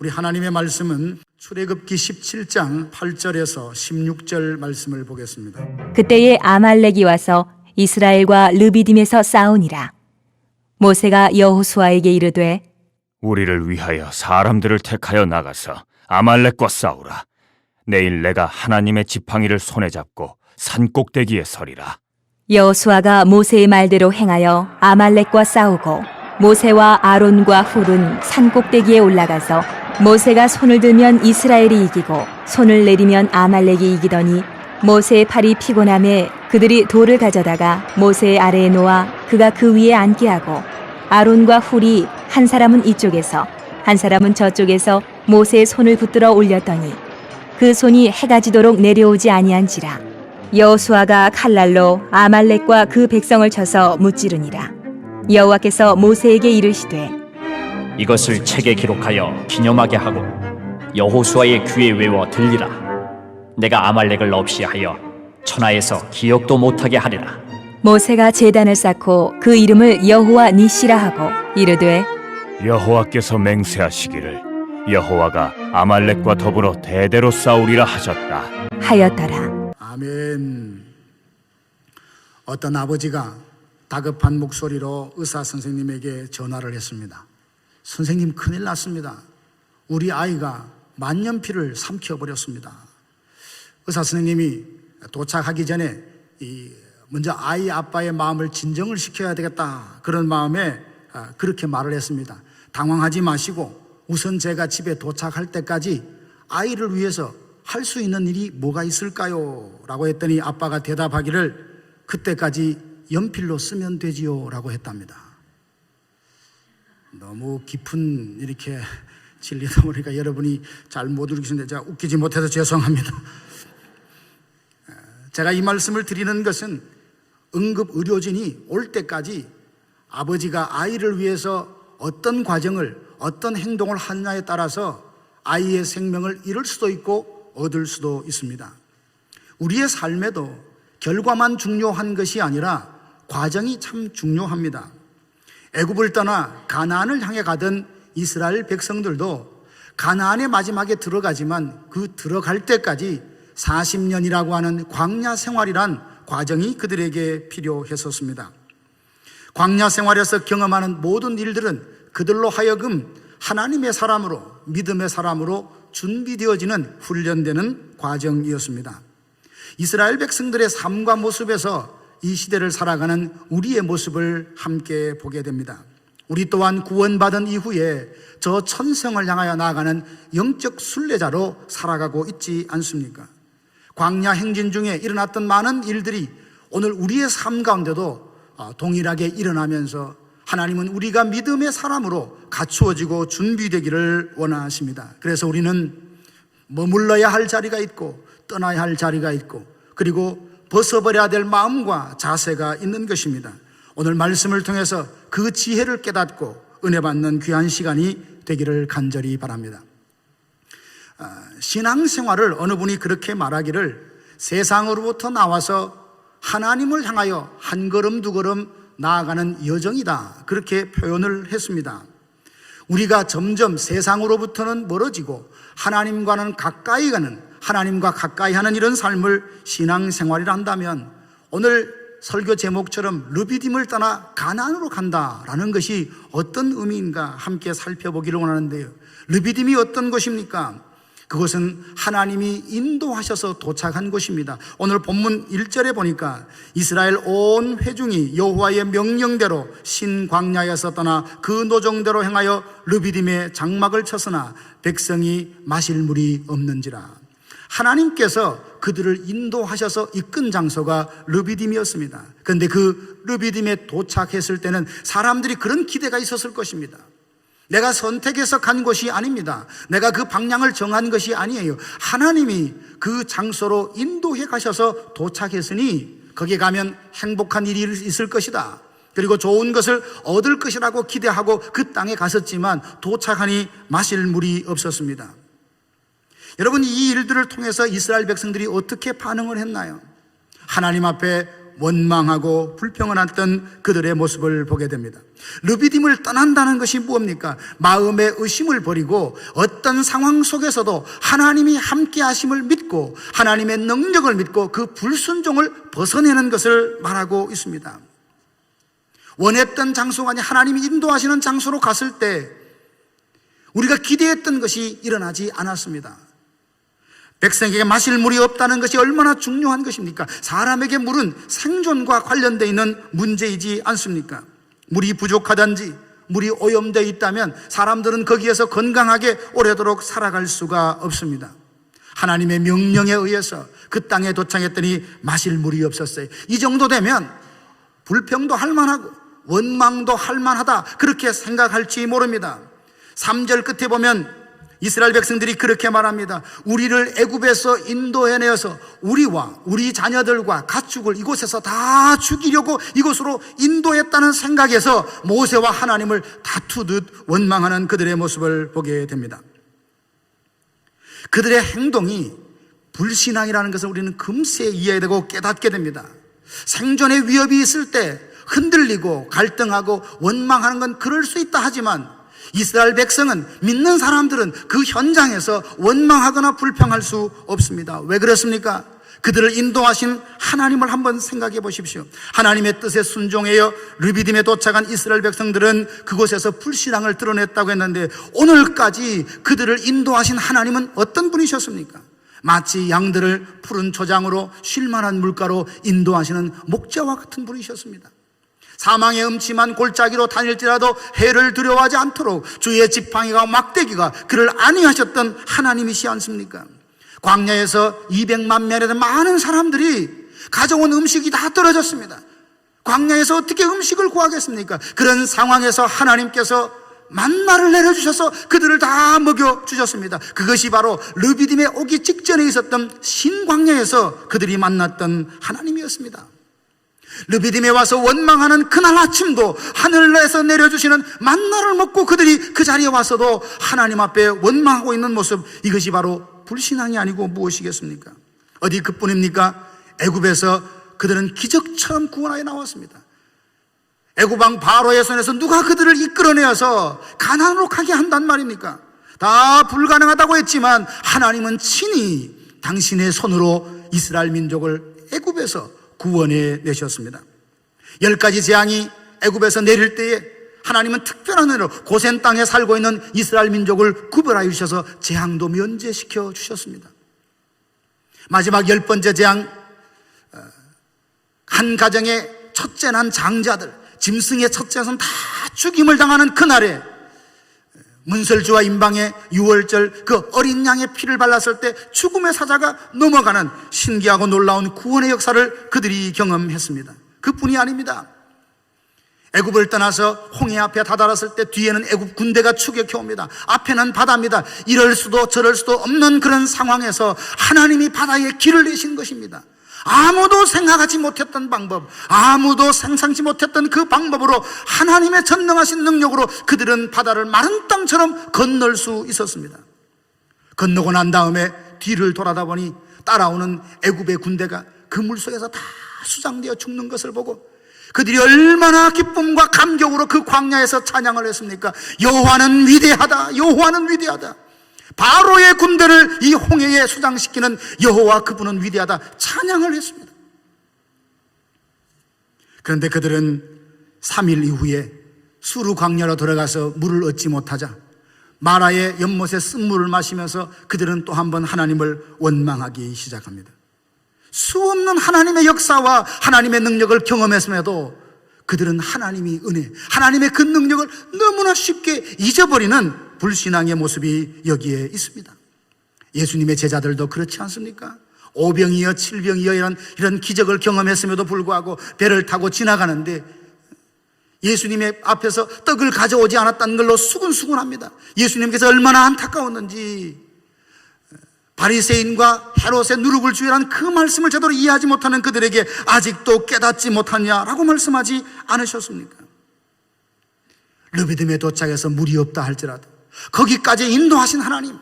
우리 하나님의 말씀은 출애굽기 17장 8절에서 16절 말씀을 보겠습니다. 그때에 아말렉이 와서 이스라엘과 르비딤에서 싸우니라. 모세가 여호수아에게 이르되 우리를 위하여 사람들을 택하여 나가서 아말렉과 싸우라. 내일 내가 하나님의 지팡이를 손에 잡고 산 꼭대기에 서리라. 여호수아가 모세의 말대로 행하여 아말렉과 싸우고 모세와 아론과 훌은 산 꼭대기에 올라가서 모세가 손을 들면 이스라엘이 이기고 손을 내리면 아말렉이 이기더니 모세의 팔이 피곤함에 그들이 돌을 가져다가 모세의 아래에 놓아 그가 그 위에 앉게 하고 아론과 훌이 한 사람은 이쪽에서 한 사람은 저쪽에서 모세의 손을 붙들어 올렸더니 그 손이 해가 지도록 내려오지 아니한지라. 여호수아가 칼날로 아말렉과 그 백성을 쳐서 무찌르니라. 여호와께서 모세에게 이르시되 이것을 책에 기록하여 기념하게 하고 여호수아의 귀에 외워 들리라. 내가 아말렉을 없이 하여 천하에서 기억도 못하게 하리라. 모세가 제단을 쌓고 그 이름을 여호와 니시라 하고 이르되 여호와께서 맹세하시기를 여호와가 아말렉과 더불어 대대로 싸우리라 하셨다 하였더라. 아멘. 어떤 아버지가 다급한 목소리로 의사 선생님에게 전화를 했습니다. 선생님, 큰일 났습니다. 우리 아이가 만년필을 삼켜버렸습니다. 의사 선생님이 도착하기 전에 먼저 아이 아빠의 마음을 진정을 시켜야 되겠다, 그런 마음에 그렇게 말을 했습니다. 당황하지 마시고 우선 제가 집에 도착할 때까지 아이를 위해서 할 수 있는 일이 뭐가 있을까요? 라고 했더니 아빠가 대답하기를 그때까지 연필로 쓰면 되지요 라고 했답니다. 너무 깊은 이렇게 진리다 보니까 여러분이 잘 못 들으시는데 제가 웃기지 못해서 죄송합니다. 제가 이 말씀을 드리는 것은 응급의료진이 올 때까지 아버지가 아이를 위해서 어떤 과정을, 어떤 행동을 하느냐에 따라서 아이의 생명을 잃을 수도 있고 얻을 수도 있습니다. 우리의 삶에도 결과만 중요한 것이 아니라 과정이 참 중요합니다. 애굽을 떠나 가나안을 향해 가던 이스라엘 백성들도 가나안의 마지막에 들어가지만 그 들어갈 때까지 40년이라고 하는 광야 생활이란 과정이 그들에게 필요했었습니다. 광야 생활에서 경험하는 모든 일들은 그들로 하여금 하나님의 사람으로, 믿음의 사람으로 준비되어지는, 훈련되는 과정이었습니다. 이스라엘 백성들의 삶과 모습에서 이 시대를 살아가는 우리의 모습을 함께 보게 됩니다. 우리 또한 구원받은 이후에 저 천성을 향하여 나아가는 영적 순례자로 살아가고 있지 않습니까? 광야 행진 중에 일어났던 많은 일들이 오늘 우리의 삶 가운데도 동일하게 일어나면서 하나님은 우리가 믿음의 사람으로 갖추어지고 준비되기를 원하십니다. 그래서 우리는 머물러야 할 자리가 있고 떠나야 할 자리가 있고 그리고 벗어버려야 될 마음과 자세가 있는 것입니다. 오늘 말씀을 통해서 그 지혜를 깨닫고 은혜 받는 귀한 시간이 되기를 간절히 바랍니다. 신앙생활을 어느 분이 그렇게 말하기를 세상으로부터 나와서 하나님을 향하여 한 걸음 두 걸음 나아가는 여정이다, 그렇게 표현을 했습니다. 우리가 점점 세상으로부터는 멀어지고 하나님과는 가까이 가는, 하나님과 가까이 하는 이런 삶을 신앙생활이라 한다면 오늘 설교 제목처럼 르비딤을 떠나 가나안으로 간다라는 것이 어떤 의미인가 함께 살펴보기를 원하는데요. 르비딤이 어떤 곳입니까? 그것은 하나님이 인도하셔서 도착한 곳입니다. 오늘 본문 1절에 보니까 이스라엘 온 회중이 여호와의 명령대로 신광야에서 떠나 그 노정대로 행하여 르비딤에 장막을 쳤으나 백성이 마실 물이 없는지라. 하나님께서 그들을 인도하셔서 이끈 장소가 르비딤이었습니다. 그런데 그 르비딤에 도착했을 때는 사람들이 그런 기대가 있었을 것입니다. 내가 선택해서 간 곳이 아닙니다. 내가 그 방향을 정한 것이 아니에요. 하나님이 그 장소로 인도해 가셔서 도착했으니 거기에 가면 행복한 일이 있을 것이다, 그리고 좋은 것을 얻을 것이라고 기대하고 그 땅에 갔었지만 도착하니 마실 물이 없었습니다. 여러분, 이 일들을 통해서 이스라엘 백성들이 어떻게 반응을 했나요? 하나님 앞에 원망하고 불평하던 그들의 모습을 보게 됩니다. 르비딤을 떠난다는 것이 무엇입니까? 마음의 의심을 버리고 어떤 상황 속에서도 하나님이 함께 하심을 믿고 하나님의 능력을 믿고 그 불순종을 벗어내는 것을 말하고 있습니다. 원했던 장소가 아니 하나님이 인도하시는 장소로 갔을 때 우리가 기대했던 것이 일어나지 않았습니다. 백성에게 마실 물이 없다는 것이 얼마나 중요한 것입니까? 사람에게 물은 생존과 관련되어 있는 문제이지 않습니까? 물이 부족하든지 물이 오염되어 있다면 사람들은 거기에서 건강하게 오래도록 살아갈 수가 없습니다. 하나님의 명령에 의해서 그 땅에 도착했더니 마실 물이 없었어요. 이 정도 되면 불평도 할 만하고 원망도 할 만하다 그렇게 생각할지 모릅니다. 3절 끝에 보면 이스라엘 백성들이 그렇게 말합니다. 우리를 애굽에서 인도해내어서 우리와 우리 자녀들과 가축을 이곳에서 다 죽이려고 이곳으로 인도했다는 생각에서 모세와 하나님을 다투듯 원망하는 그들의 모습을 보게 됩니다. 그들의 행동이 불신앙이라는 것을 우리는 금세 이해되고 깨닫게 됩니다. 생존의 위협이 있을 때 흔들리고 갈등하고 원망하는 건 그럴 수 있다 하지만 이스라엘 백성은, 믿는 사람들은 그 현장에서 원망하거나 불평할 수 없습니다. 왜 그렇습니까? 그들을 인도하신 하나님을 한번 생각해 보십시오. 하나님의 뜻에 순종하여 르비딤에 도착한 이스라엘 백성들은 그곳에서 불신앙을 드러냈다고 했는데 오늘까지 그들을 인도하신 하나님은 어떤 분이셨습니까? 마치 양들을 푸른 초장으로 쉴만한 물가로 인도하시는 목자와 같은 분이셨습니다. 사망의 음침한 골짜기로 다닐지라도 해를 두려워하지 않도록 주의 지팡이가 막대기가 그를 안위하셨던 하나님이시 않습니까? 광야에서 200만 명에 대한 많은 사람들이 가져온 음식이 다 떨어졌습니다. 광야에서 어떻게 음식을 구하겠습니까? 그런 상황에서 하나님께서 만나를 내려주셔서 그들을 다 먹여주셨습니다. 그것이 바로 르비딤에 오기 직전에 있었던 신광야에서 그들이 만났던 하나님이었습니다. 르비딤에 와서 원망하는 그날 아침도 하늘에서 내려주시는 만나를 먹고 그들이 그 자리에 와서도 하나님 앞에 원망하고 있는 모습, 이것이 바로 불신앙이 아니고 무엇이겠습니까? 어디 그뿐입니까? 애굽에서 그들은 기적처럼 구원하여 나왔습니다. 애굽왕 바로의 손에서 누가 그들을 이끌어내어서 가나안으로 가게 한단 말입니까? 다 불가능하다고 했지만 하나님은 친히 당신의 손으로 이스라엘 민족을 애굽에서 구원해 내셨습니다. 10가지 재앙이 애굽에서 내릴 때에 하나님은 특별한 은혜로 고센 땅에 살고 있는 이스라엘 민족을 구별하여 주셔서 재앙도 면제시켜 주셨습니다. 마지막 10번째 재앙, 한 가정의 첫째 난 장자들, 짐승의 첫째는 다 죽임을 당하는 그날에 문설주와 임방의 유월절 그 어린 양의 피를 발랐을 때 죽음의 사자가 넘어가는 신기하고 놀라운 구원의 역사를 그들이 경험했습니다. 그뿐이 아닙니다. 애굽을 떠나서 홍해 앞에 다다랐을 때 뒤에는 애굽 군대가 추격해 옵니다. 앞에는 바다입니다. 이럴 수도 저럴 수도 없는 그런 상황에서 하나님이 바다에 길을 내신 것입니다. 아무도 생각하지 못했던 방법, 아무도 상상치 못했던 그 방법으로 하나님의 전능하신 능력으로 그들은 바다를 마른 땅처럼 건널 수 있었습니다. 건너고 난 다음에 뒤를 돌아다 보니 따라오는 애굽의 군대가 그 물속에서 다 수장되어 죽는 것을 보고 그들이 얼마나 기쁨과 감격으로 그 광야에서 찬양을 했습니까? 여호와는 위대하다, 여호와는 위대하다. 바로의 군대를 이 홍해에 수장시키는 여호와 그분은 위대하다 찬양을 했습니다. 그런데 그들은 3일 이후에 수르 광야로 들어가서 물을 얻지 못하자 마라의 연못의 쓴물을 마시면서 그들은 또 한 번 하나님을 원망하기 시작합니다. 수없는 하나님의 역사와 하나님의 능력을 경험했음에도 그들은 하나님의 은혜, 하나님의 그 능력을 너무나 쉽게 잊어버리는 불신앙의 모습이 여기에 있습니다. 예수님의 제자들도 그렇지 않습니까? 오병이어 칠병이어 이런 기적을 경험했음에도 불구하고 배를 타고 지나가는데 예수님의 앞에서 떡을 가져오지 않았다는 걸로 수근수근합니다. 예수님께서 얼마나 안타까웠는지 바리새인과 헤롯의 누룩을 주의라는 그 말씀을 제대로 이해하지 못하는 그들에게 아직도 깨닫지 못하냐라고 말씀하지 않으셨습니까? 르비딤에 도착해서 물이 없다 할지라도 거기까지 인도하신 하나님,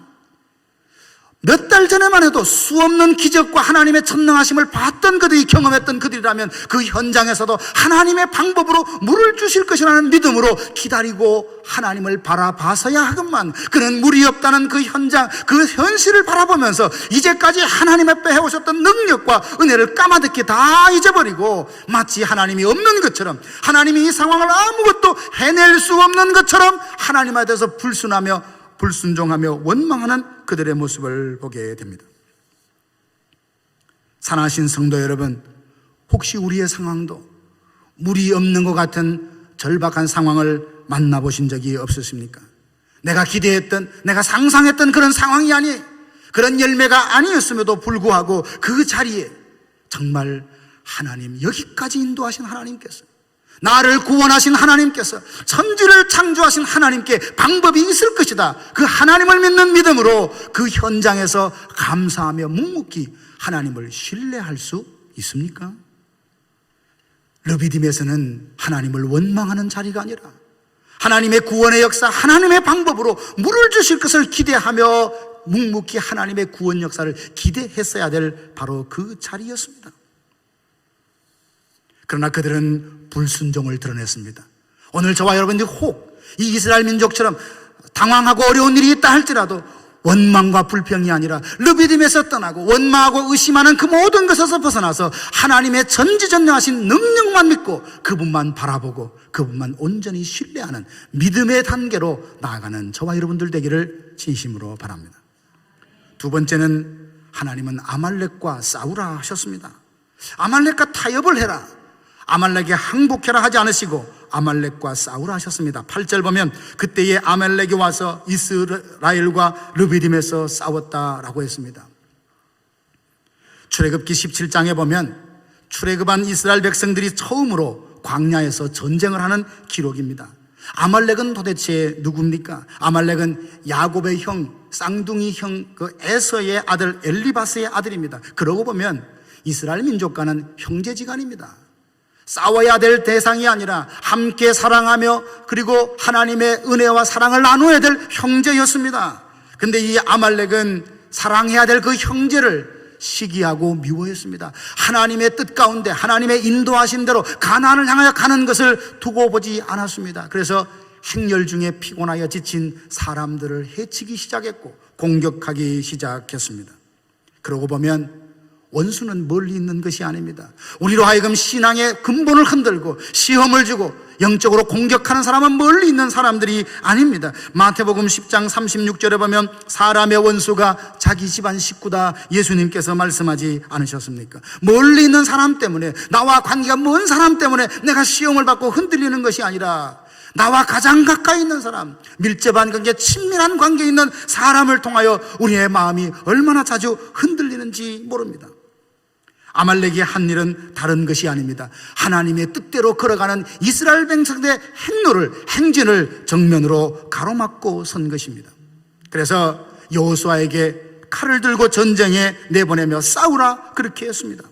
몇 달 전에만 해도 수없는 기적과 하나님의 전능하심을 봤던 그들이, 경험했던 그들이라면 그 현장에서도 하나님의 방법으로 물을 주실 것이라는 믿음으로 기다리고 하나님을 바라봐서야 하건만, 그는 물이 없다는 그 현장, 그 현실을 바라보면서 이제까지 하나님 앞에 해오셨던 능력과 은혜를 까마득히 다 잊어버리고 마치 하나님이 없는 것처럼, 하나님이 이 상황을 아무것도 해낼 수 없는 것처럼 하나님에 대해서 불순종하며 원망하는 그들의 모습을 보게 됩니다. 사랑하신 성도 여러분, 혹시 우리의 상황도 물이 없는 것 같은 절박한 상황을 만나보신 적이 없으십니까? 내가 기대했던, 내가 상상했던 그런 상황이 아니, 그런 열매가 아니었음에도 불구하고 그 자리에 정말 하나님, 여기까지 인도하신 하나님께서, 나를 구원하신 하나님께서, 천지를 창조하신 하나님께 방법이 있을 것이다, 그 하나님을 믿는 믿음으로 그 현장에서 감사하며 묵묵히 하나님을 신뢰할 수 있습니까? 르비딤에서는 하나님을 원망하는 자리가 아니라 하나님의 구원의 역사, 하나님의 방법으로 물을 주실 것을 기대하며 묵묵히 하나님의 구원 역사를 기대했어야 될 바로 그 자리였습니다. 그러나 그들은 불순종을 드러냈습니다. 오늘 저와 여러분들이 혹 이 이스라엘 민족처럼 당황하고 어려운 일이 있다 할지라도 원망과 불평이 아니라 르비딤에서 떠나고 원망하고 의심하는 그 모든 것에서 벗어나서 하나님의 전지전능하신 능력만 믿고 그분만 바라보고 그분만 온전히 신뢰하는 믿음의 단계로 나아가는 저와 여러분들 되기를 진심으로 바랍니다. 두 번째는 하나님은 아말렉과 싸우라 하셨습니다. 아말렉과 타협을 해라, 아말렉에 항복해라 하지 않으시고 아말렉과 싸우라 하셨습니다. 8절 보면 그때에 아말렉이 와서 이스라엘과 르비딤에서 싸웠다라고 했습니다. 출애굽기 17장에 보면 출애굽한 이스라엘 백성들이 처음으로 광야에서 전쟁을 하는 기록입니다. 아말렉은 도대체 누굽니까? 아말렉은 야곱의 형, 쌍둥이 형 그 에서의 아들 엘리바스의 아들입니다. 그러고 보면 이스라엘 민족과는 형제지간입니다. 싸워야 될 대상이 아니라 함께 사랑하며 그리고 하나님의 은혜와 사랑을 나누어야 될 형제였습니다. 근데 이 아말렉은 사랑해야 될 그 형제를 시기하고 미워했습니다. 하나님의 뜻 가운데 하나님의 인도하신 대로 가나안을 향하여 가는 것을 두고 보지 않았습니다. 그래서 행렬 중에 피곤하여 지친 사람들을 해치기 시작했고 공격하기 시작했습니다. 그러고 보면 원수는 멀리 있는 것이 아닙니다. 우리로 하여금 신앙의 근본을 흔들고 시험을 주고 영적으로 공격하는 사람은 멀리 있는 사람들이 아닙니다. 마태복음 10장 36절에 보면 사람의 원수가 자기 집안 식구다, 예수님께서 말씀하지 않으셨습니까? 멀리 있는 사람 때문에, 나와 관계가 먼 사람 때문에 내가 시험을 받고 흔들리는 것이 아니라 나와 가장 가까이 있는 사람, 밀접한 관계, 친밀한 관계에 있는 사람을 통하여 우리의 마음이 얼마나 자주 흔들리는지 모릅니다. 아말렉이 한 일은 다른 것이 아닙니다. 하나님의 뜻대로 걸어가는 이스라엘 백성들의 행진을 정면으로 가로막고 선 것입니다. 그래서 여호수아에게 칼을 들고 전쟁에 내보내며 싸우라 그렇게 했습니다.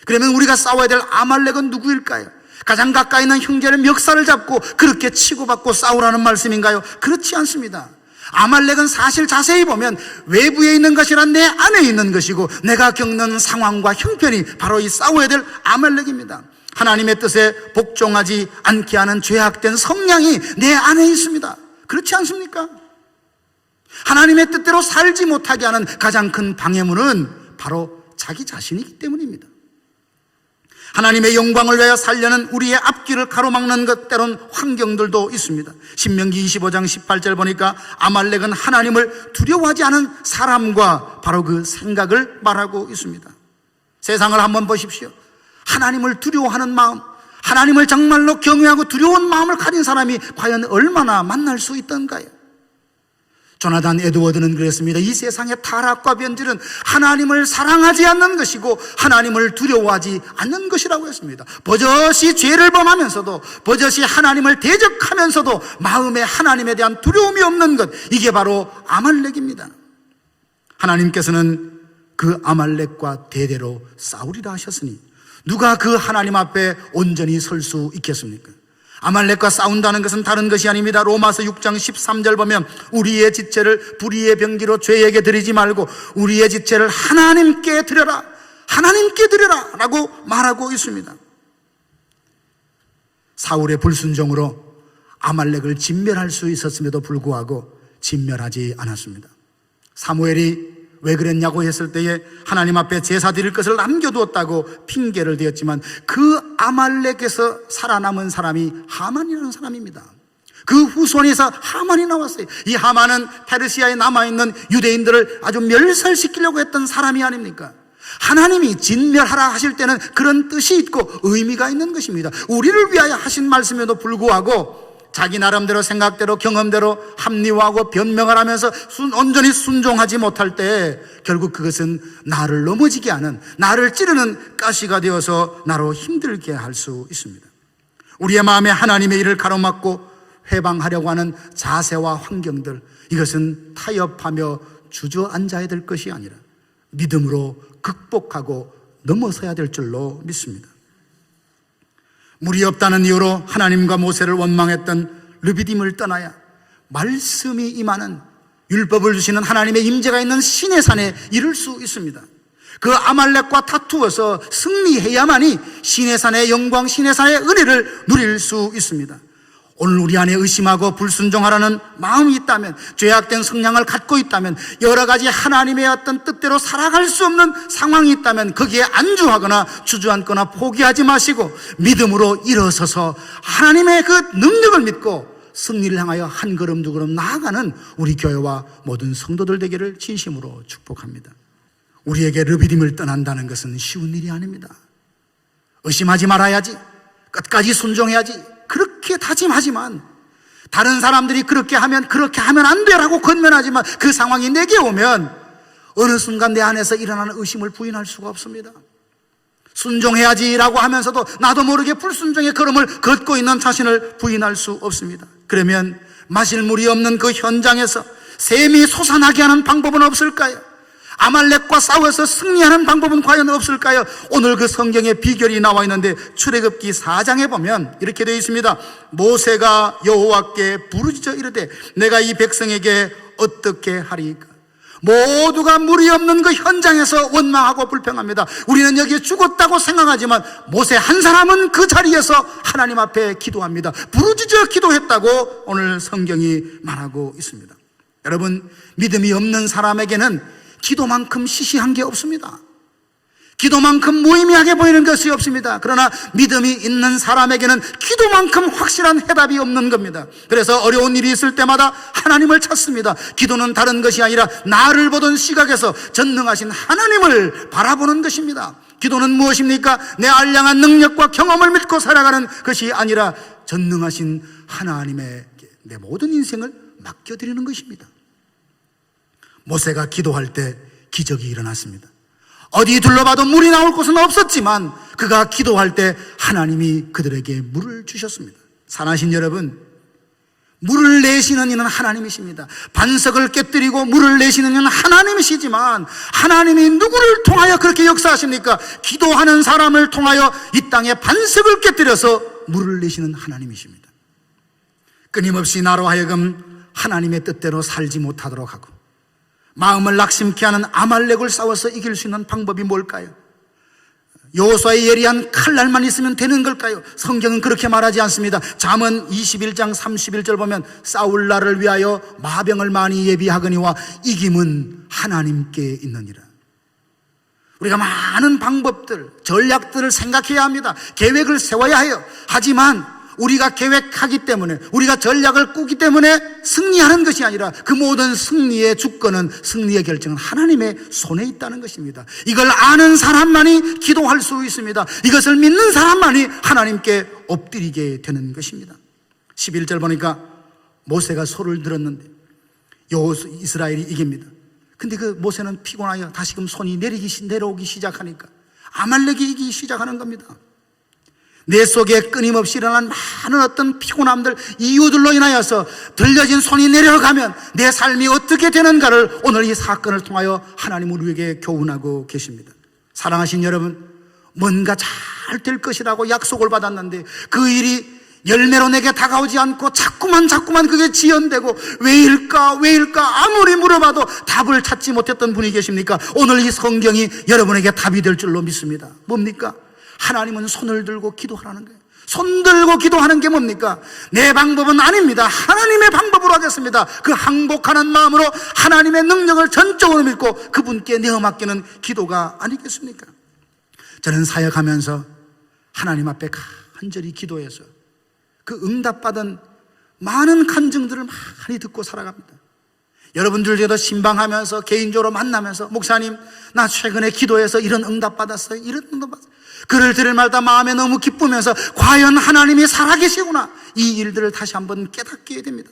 그러면 우리가 싸워야 될 아말렉은 누구일까요? 가장 가까이 있는 형제의 멱살을 잡고 그렇게 치고받고 싸우라는 말씀인가요? 그렇지 않습니다. 아말렉은 사실 자세히 보면 외부에 있는 것이라 내 안에 있는 것이고 내가 겪는 상황과 형편이 바로 이 싸워야 될 아말렉입니다. 하나님의 뜻에 복종하지 않게 하는 죄악된 성향이 내 안에 있습니다. 그렇지 않습니까? 하나님의 뜻대로 살지 못하게 하는 가장 큰 방해물은 바로 자기 자신이기 때문입니다. 하나님의 영광을 위하여 살려는 우리의 앞길을 가로막는 것 때론 환경들도 있습니다. 신명기 25장 18절 보니까 아말렉은 하나님을 두려워하지 않은 사람과 바로 그 생각을 말하고 있습니다. 세상을 한번 보십시오. 하나님을 두려워하는 마음, 하나님을 정말로 경외하고 두려운 마음을 가진 사람이 과연 얼마나 만날 수 있던가요? 조나단 에드워드는 그랬습니다. 이 세상의 타락과 변질은 하나님을 사랑하지 않는 것이고 하나님을 두려워하지 않는 것이라고 했습니다. 버젓이 죄를 범하면서도, 버젓이 하나님을 대적하면서도 마음에 하나님에 대한 두려움이 없는 것, 이게 바로 아말렉입니다. 하나님께서는 그 아말렉과 대대로 싸우리라 하셨으니 누가 그 하나님 앞에 온전히 설 수 있겠습니까? 아말렉과 싸운다는 것은 다른 것이 아닙니다. 로마서 6장 13절 보면 우리의 지체를 불의의 병기로 죄에게 드리지 말고 우리의 지체를 하나님께 드려라, 하나님께 드려라 라고 말하고 있습니다. 사울의 불순종으로 아말렉을 진멸할 수 있었음에도 불구하고 진멸하지 않았습니다. 사무엘이 왜 그랬냐고 했을 때에 하나님 앞에 제사 드릴 것을 남겨두었다고 핑계를 대었지만 그 아말렉에서 살아남은 사람이 하만이라는 사람입니다. 그 후손에서 하만이 나왔어요. 이 하만은 페르시아에 남아있는 유대인들을 아주 멸살시키려고 했던 사람이 아닙니까? 하나님이 진멸하라 하실 때는 그런 뜻이 있고 의미가 있는 것입니다. 우리를 위하여 하신 말씀에도 불구하고 자기 나름대로 생각대로 경험대로 합리화하고 변명을 하면서 온전히 순종하지 못할 때 결국 그것은 나를 넘어지게 하는, 나를 찌르는 가시가 되어서 나로 힘들게 할 수 있습니다. 우리의 마음에 하나님의 일을 가로막고 회방하려고 하는 자세와 환경들, 이것은 타협하며 주저앉아야 될 것이 아니라 믿음으로 극복하고 넘어서야 될 줄로 믿습니다. 물이 없다는 이유로 하나님과 모세를 원망했던 르비딤을 떠나야 말씀이 임하는, 율법을 주시는 하나님의 임재가 있는 시내산에 이를 수 있습니다. 그 아말렉과 다투어서 승리해야만이 시내산의 영광, 시내산의 은혜를 누릴 수 있습니다. 오늘 우리 안에 의심하고 불순종하라는 마음이 있다면, 죄악된 성향을 갖고 있다면, 여러 가지 하나님의 어떤 뜻대로 살아갈 수 없는 상황이 있다면 거기에 안주하거나 주저앉거나 포기하지 마시고 믿음으로 일어서서 하나님의 그 능력을 믿고 승리를 향하여 한 걸음 두 걸음 나아가는 우리 교회와 모든 성도들 되기를 진심으로 축복합니다. 우리에게 르비딤을 떠난다는 것은 쉬운 일이 아닙니다. 의심하지 말아야지, 끝까지 순종해야지, 그렇게 다짐하지만 다른 사람들이 그렇게 하면 안 되라고 권면하지만 그 상황이 내게 오면 어느 순간 내 안에서 일어나는 의심을 부인할 수가 없습니다. 순종해야지라고 하면서도 나도 모르게 불순종의 걸음을 걷고 있는 자신을 부인할 수 없습니다. 그러면 마실 물이 없는 그 현장에서 샘이 솟아나게 하는 방법은 없을까요? 아말렉과 싸워서 승리하는 방법은 과연 없을까요? 오늘 그 성경에 비결이 나와 있는데 출애굽기 4장에 보면 이렇게 되어 있습니다. 모세가 여호와께 부르짖어 이르되 내가 이 백성에게 어떻게 하리이까? 모두가 물이 없는 그 현장에서 원망하고 불평합니다. 우리는 여기에 죽었다고 생각하지만 모세 한 사람은 그 자리에서 하나님 앞에 기도합니다. 부르짖어 기도했다고 오늘 성경이 말하고 있습니다. 여러분, 믿음이 없는 사람에게는 기도만큼 시시한 게 없습니다. 기도만큼 무의미하게 보이는 것이 없습니다. 그러나 믿음이 있는 사람에게는 기도만큼 확실한 해답이 없는 겁니다. 그래서 어려운 일이 있을 때마다 하나님을 찾습니다. 기도는 다른 것이 아니라 나를 보던 시각에서 전능하신 하나님을 바라보는 것입니다. 기도는 무엇입니까? 내 알량한 능력과 경험을 믿고 살아가는 것이 아니라 전능하신 하나님에게 내 모든 인생을 맡겨드리는 것입니다. 모세가 기도할 때 기적이 일어났습니다. 어디 둘러봐도 물이 나올 곳은 없었지만 그가 기도할 때 하나님이 그들에게 물을 주셨습니다. 사랑하신 여러분, 물을 내시는 이는 하나님이십니다. 반석을 깨뜨리고 물을 내시는 이는 하나님이시지만 하나님이 누구를 통하여 그렇게 역사하십니까? 기도하는 사람을 통하여 이 땅에 반석을 깨뜨려서 물을 내시는 하나님이십니다. 끊임없이 나로 하여금 하나님의 뜻대로 살지 못하도록 하고 마음을 낙심케 하는 아말렉을 싸워서 이길 수 있는 방법이 뭘까요? 여호수아의 예리한 칼날만 있으면 되는 걸까요? 성경은 그렇게 말하지 않습니다. 잠언 21장 31절 보면 싸울 날을 위하여 마병을 많이 예비하거니와 이김은 하나님께 있느니라. 우리가 많은 방법들, 전략들을 생각해야 합니다. 계획을 세워야 해요. 하지만 우리가 계획하기 때문에, 우리가 전략을 꾸기 때문에 승리하는 것이 아니라 그 모든 승리의 주권은, 승리의 결정은 하나님의 손에 있다는 것입니다. 이걸 아는 사람만이 기도할 수 있습니다. 이것을 믿는 사람만이 하나님께 엎드리게 되는 것입니다. 11절 보니까 모세가 소를 들었는데 이스라엘이 이깁니다. 근데 그 모세는 피곤하여 다시금 손이 내려오기 시작하니까 아말렉이 이기기 시작하는 겁니다. 내 속에 끊임없이 일어난 많은 어떤 피곤함들, 이유들로 인하여서 들려진 손이 내려가면 내 삶이 어떻게 되는가를 오늘 이 사건을 통하여 하나님 우리에게 교훈하고 계십니다. 사랑하신 여러분, 뭔가 잘 될 것이라고 약속을 받았는데 그 일이 열매로 내게 다가오지 않고 자꾸만 그게 지연되고 왜일까 아무리 물어봐도 답을 찾지 못했던 분이 계십니까? 오늘 이 성경이 여러분에게 답이 될 줄로 믿습니다. 뭡니까? 하나님은 손을 들고 기도하라는 거예요. 손 들고 기도하는 게 뭡니까? 내 방법은 아닙니다. 하나님의 방법으로 하겠습니다. 그 항복하는 마음으로 하나님의 능력을 전적으로 믿고 그분께 내어맡기는 기도가 아니겠습니까? 저는 사역하면서 하나님 앞에 간절히 기도해서 그 응답받은 많은 간증들을 많이 듣고 살아갑니다. 여러분들 중에도 신방하면서 개인적으로 만나면서 목사님 나 최근에 기도해서 이런 응답받았어요, 이런 응답받았어요. 그를 들을 말다 마음에 너무 기쁘면서 과연 하나님이 살아계시구나, 이 일들을 다시 한번 깨닫게 됩니다.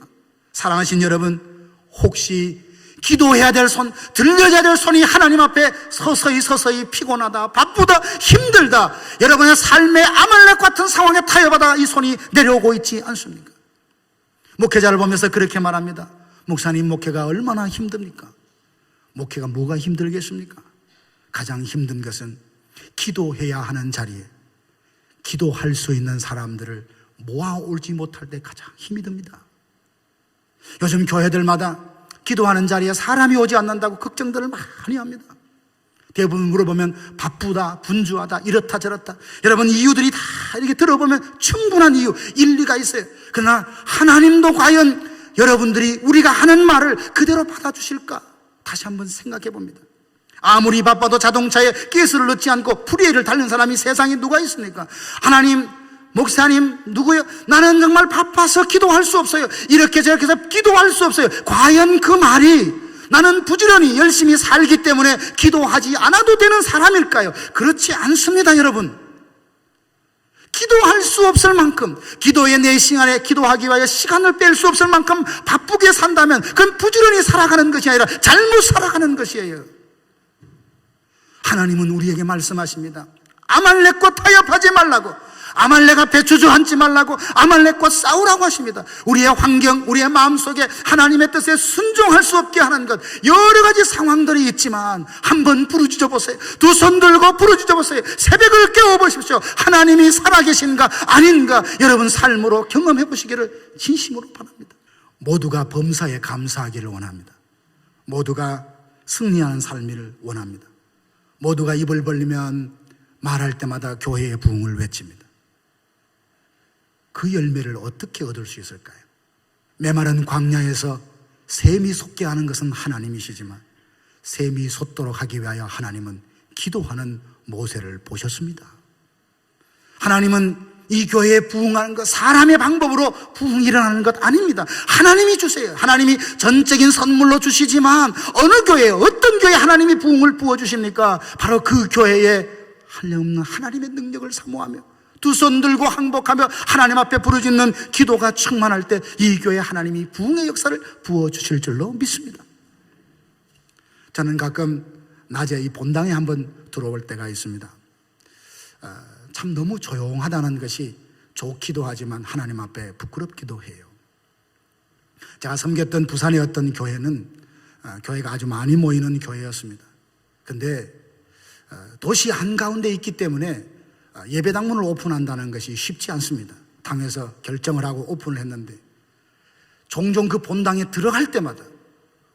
사랑하신 여러분, 혹시 기도해야 될 손, 들려야 될 손이 하나님 앞에 서서히 피곤하다, 바쁘다, 힘들다, 여러분의 삶의 아말렉 같은 상황에 타협하다 이 손이 내려오고 있지 않습니까? 목회자를 보면서 그렇게 말합니다. 목사님, 목회가 얼마나 힘듭니까? 목회가 뭐가 힘들겠습니까? 가장 힘든 것은 기도해야 하는 자리에 기도할 수 있는 사람들을 모아올지 못할 때 가장 힘이 듭니다. 요즘 교회들마다 기도하는 자리에 사람이 오지 않는다고 걱정들을 많이 합니다. 대부분 물어보면 바쁘다, 분주하다, 이렇다 저렇다. 여러분, 이유들이 다 이렇게 들어보면 충분한 이유, 일리가 있어요. 그러나 하나님도 과연 여러분들이 우리가 하는 말을 그대로 받아주실까? 다시 한번 생각해 봅니다. 아무리 바빠도 자동차에 가스를 넣지 않고 프리웨이를 달리는 사람이 세상에 누가 있습니까? 하나님, 목사님, 누구요? 나는 정말 바빠서 기도할 수 없어요. 이렇게 저렇게 해서 기도할 수 없어요. 과연 그 말이 나는 부지런히 열심히 살기 때문에 기도하지 않아도 되는 사람일까요? 그렇지 않습니다, 여러분. 기도할 수 없을 만큼, 기도의 내 시간에 기도하기 위하여 시간을 뺄 수 없을 만큼 바쁘게 산다면 그건 부지런히 살아가는 것이 아니라 잘못 살아가는 것이에요. 하나님은 우리에게 말씀하십니다. 아말렉과 타협하지 말라고, 아말렉 앞에 주저앉지 말라고, 아말렉과 싸우라고 하십니다. 우리의 환경, 우리의 마음속에 하나님의 뜻에 순종할 수 없게 하는 것, 여러 가지 상황들이 있지만 한번 부르짖어 보세요. 두 손 들고 부르짖어 보세요. 새벽을 깨워보십시오. 하나님이 살아계신가 아닌가 여러분 삶으로 경험해 보시기를 진심으로 바랍니다. 모두가 범사에 감사하기를 원합니다. 모두가 승리하는 삶을 원합니다. 모두가 입을 벌리면 말할 때마다 교회의 부흥을 외칩니다. 그 열매를 어떻게 얻을 수 있을까요? 메마른 광야에서 샘이 솟게 하는 것은 하나님이시지만 샘이 솟도록 하기 위하여 하나님은 기도하는 모세를 보셨습니다. 하나님은 이 교회에 부흥하는 것, 사람의 방법으로 부흥이 일어나는 것 아닙니다. 하나님이 주세요. 하나님이 전적인 선물로 주시지만 어느 교회에, 어떤 교회에 하나님이 부흥을 부어주십니까? 바로 그 교회에 한량없는 하나님의 능력을 사모하며 두 손 들고 항복하며 하나님 앞에 부르짖는 기도가 충만할 때 이 교회에 하나님이 부흥의 역사를 부어주실 줄로 믿습니다. 저는 가끔 낮에 이 본당에 한번 들어올 때가 있습니다. 참 너무 조용하다는 것이 좋기도 하지만 하나님 앞에 부끄럽기도 해요. 제가 섬겼던 부산의 어떤 교회는 교회가 아주 많이 모이는 교회였습니다. 근데 도시 한가운데 있기 때문에 예배당문을 오픈한다는 것이 쉽지 않습니다. 당에서 결정을 하고 오픈을 했는데 종종 그 본당에 들어갈 때마다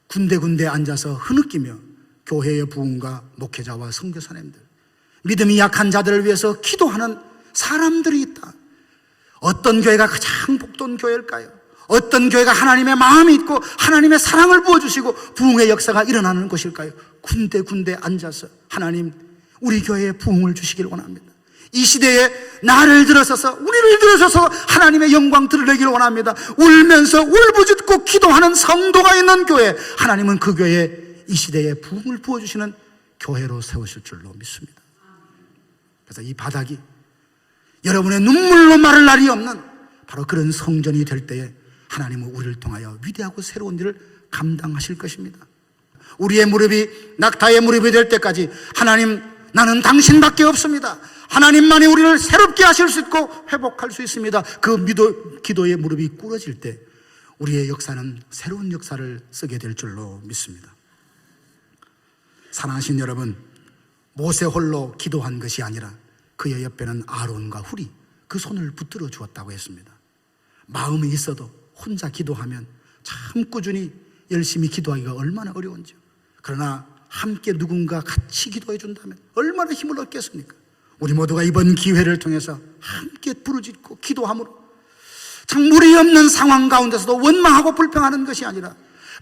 군데군데 앉아서 흐느끼며 교회의 부흥과 목회자와 선교사님들, 믿음이 약한 자들을 위해서 기도하는 사람들이 있다. 어떤 교회가 가장 복된 교회일까요? 어떤 교회가 하나님의 마음이 있고 하나님의 사랑을 부어주시고 부흥의 역사가 일어나는 곳일까요? 군데군데 앉아서 하나님, 우리 교회에 부흥을 주시길 원합니다. 이 시대에 나를 들어서서, 우리를 들어서서 하나님의 영광 드러내기를 원합니다. 울면서 울부짖고 기도하는 성도가 있는 교회, 하나님은 그 교회에 이 시대에 부흥을 부어주시는 교회로 세우실 줄로 믿습니다. 그래서 이 바닥이 여러분의 눈물로 마를 날이 없는 바로 그런 성전이 될 때에 하나님은 우리를 통하여 위대하고 새로운 일을 감당하실 것입니다. 우리의 무릎이 낙타의 무릎이 될 때까지 하나님, 나는 당신밖에 없습니다. 하나님만이 우리를 새롭게 하실 수 있고 회복할 수 있습니다. 그 기도의 무릎이 꿇어질 때 우리의 역사는 새로운 역사를 쓰게 될 줄로 믿습니다. 사랑하신 여러분, 모세 홀로 기도한 것이 아니라 그의 옆에는 아론과 훌이 그 손을 붙들어 주었다고 했습니다. 마음이 있어도 혼자 기도하면 참 꾸준히 열심히 기도하기가 얼마나 어려운지요. 그러나 함께 누군가 같이 기도해 준다면 얼마나 힘을 얻겠습니까? 우리 모두가 이번 기회를 통해서 함께 부르짖고 기도함으로 참 무리 없는 상황 가운데서도 원망하고 불평하는 것이 아니라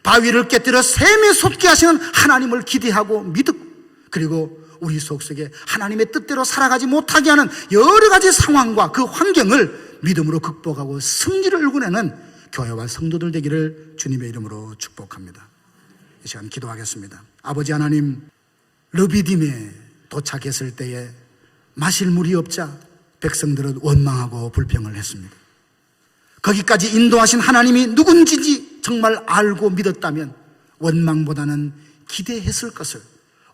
바위를 깨뜨려 샘이 솟게 하시는 하나님을 기대하고 믿고, 그리고 우리 속속에 하나님의 뜻대로 살아가지 못하게 하는 여러 가지 상황과 그 환경을 믿음으로 극복하고 승리를 일궈내는 교회와 성도들 되기를 주님의 이름으로 축복합니다. 이 시간 기도하겠습니다. 아버지 하나님, 르비딤에 도착했을 때에 마실 물이 없자 백성들은 원망하고 불평을 했습니다. 거기까지 인도하신 하나님이 누군지 정말 알고 믿었다면 원망보다는 기대했을 것을,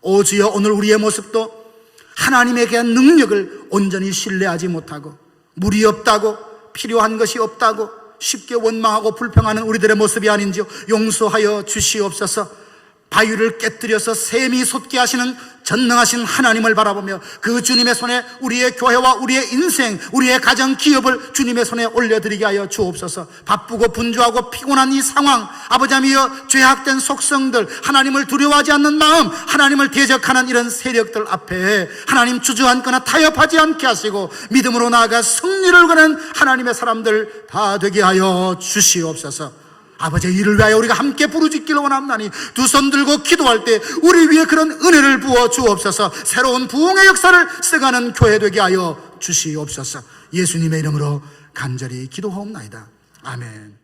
오 주여, 오늘 우리의 모습도 하나님에 대한 능력을 온전히 신뢰하지 못하고 물이 없다고, 필요한 것이 없다고 쉽게 원망하고 불평하는 우리들의 모습이 아닌지요, 용서하여 주시옵소서. 바위를 깨뜨려서 샘이 솟게 하시는 전능하신 하나님을 바라보며 그 주님의 손에 우리의 교회와 우리의 인생, 우리의 가정, 기업을 주님의 손에 올려드리게 하여 주옵소서. 바쁘고 분주하고 피곤한 이 상황, 아버지 하며 죄악된 속성들, 하나님을 두려워하지 않는 마음, 하나님을 대적하는 이런 세력들 앞에 하나님 주저앉거나 타협하지 않게 하시고 믿음으로 나아가 승리를 거는 하나님의 사람들 다 되게 하여 주시옵소서. 아버지의 일을 위하여 우리가 함께 부르짖기를 원합나니 두 손 들고 기도할 때 우리 위에 그런 은혜를 부어 주옵소서. 새로운 부흥의 역사를 써가는 교회 되게 하여 주시옵소서. 예수님의 이름으로 간절히 기도하옵나이다. 아멘.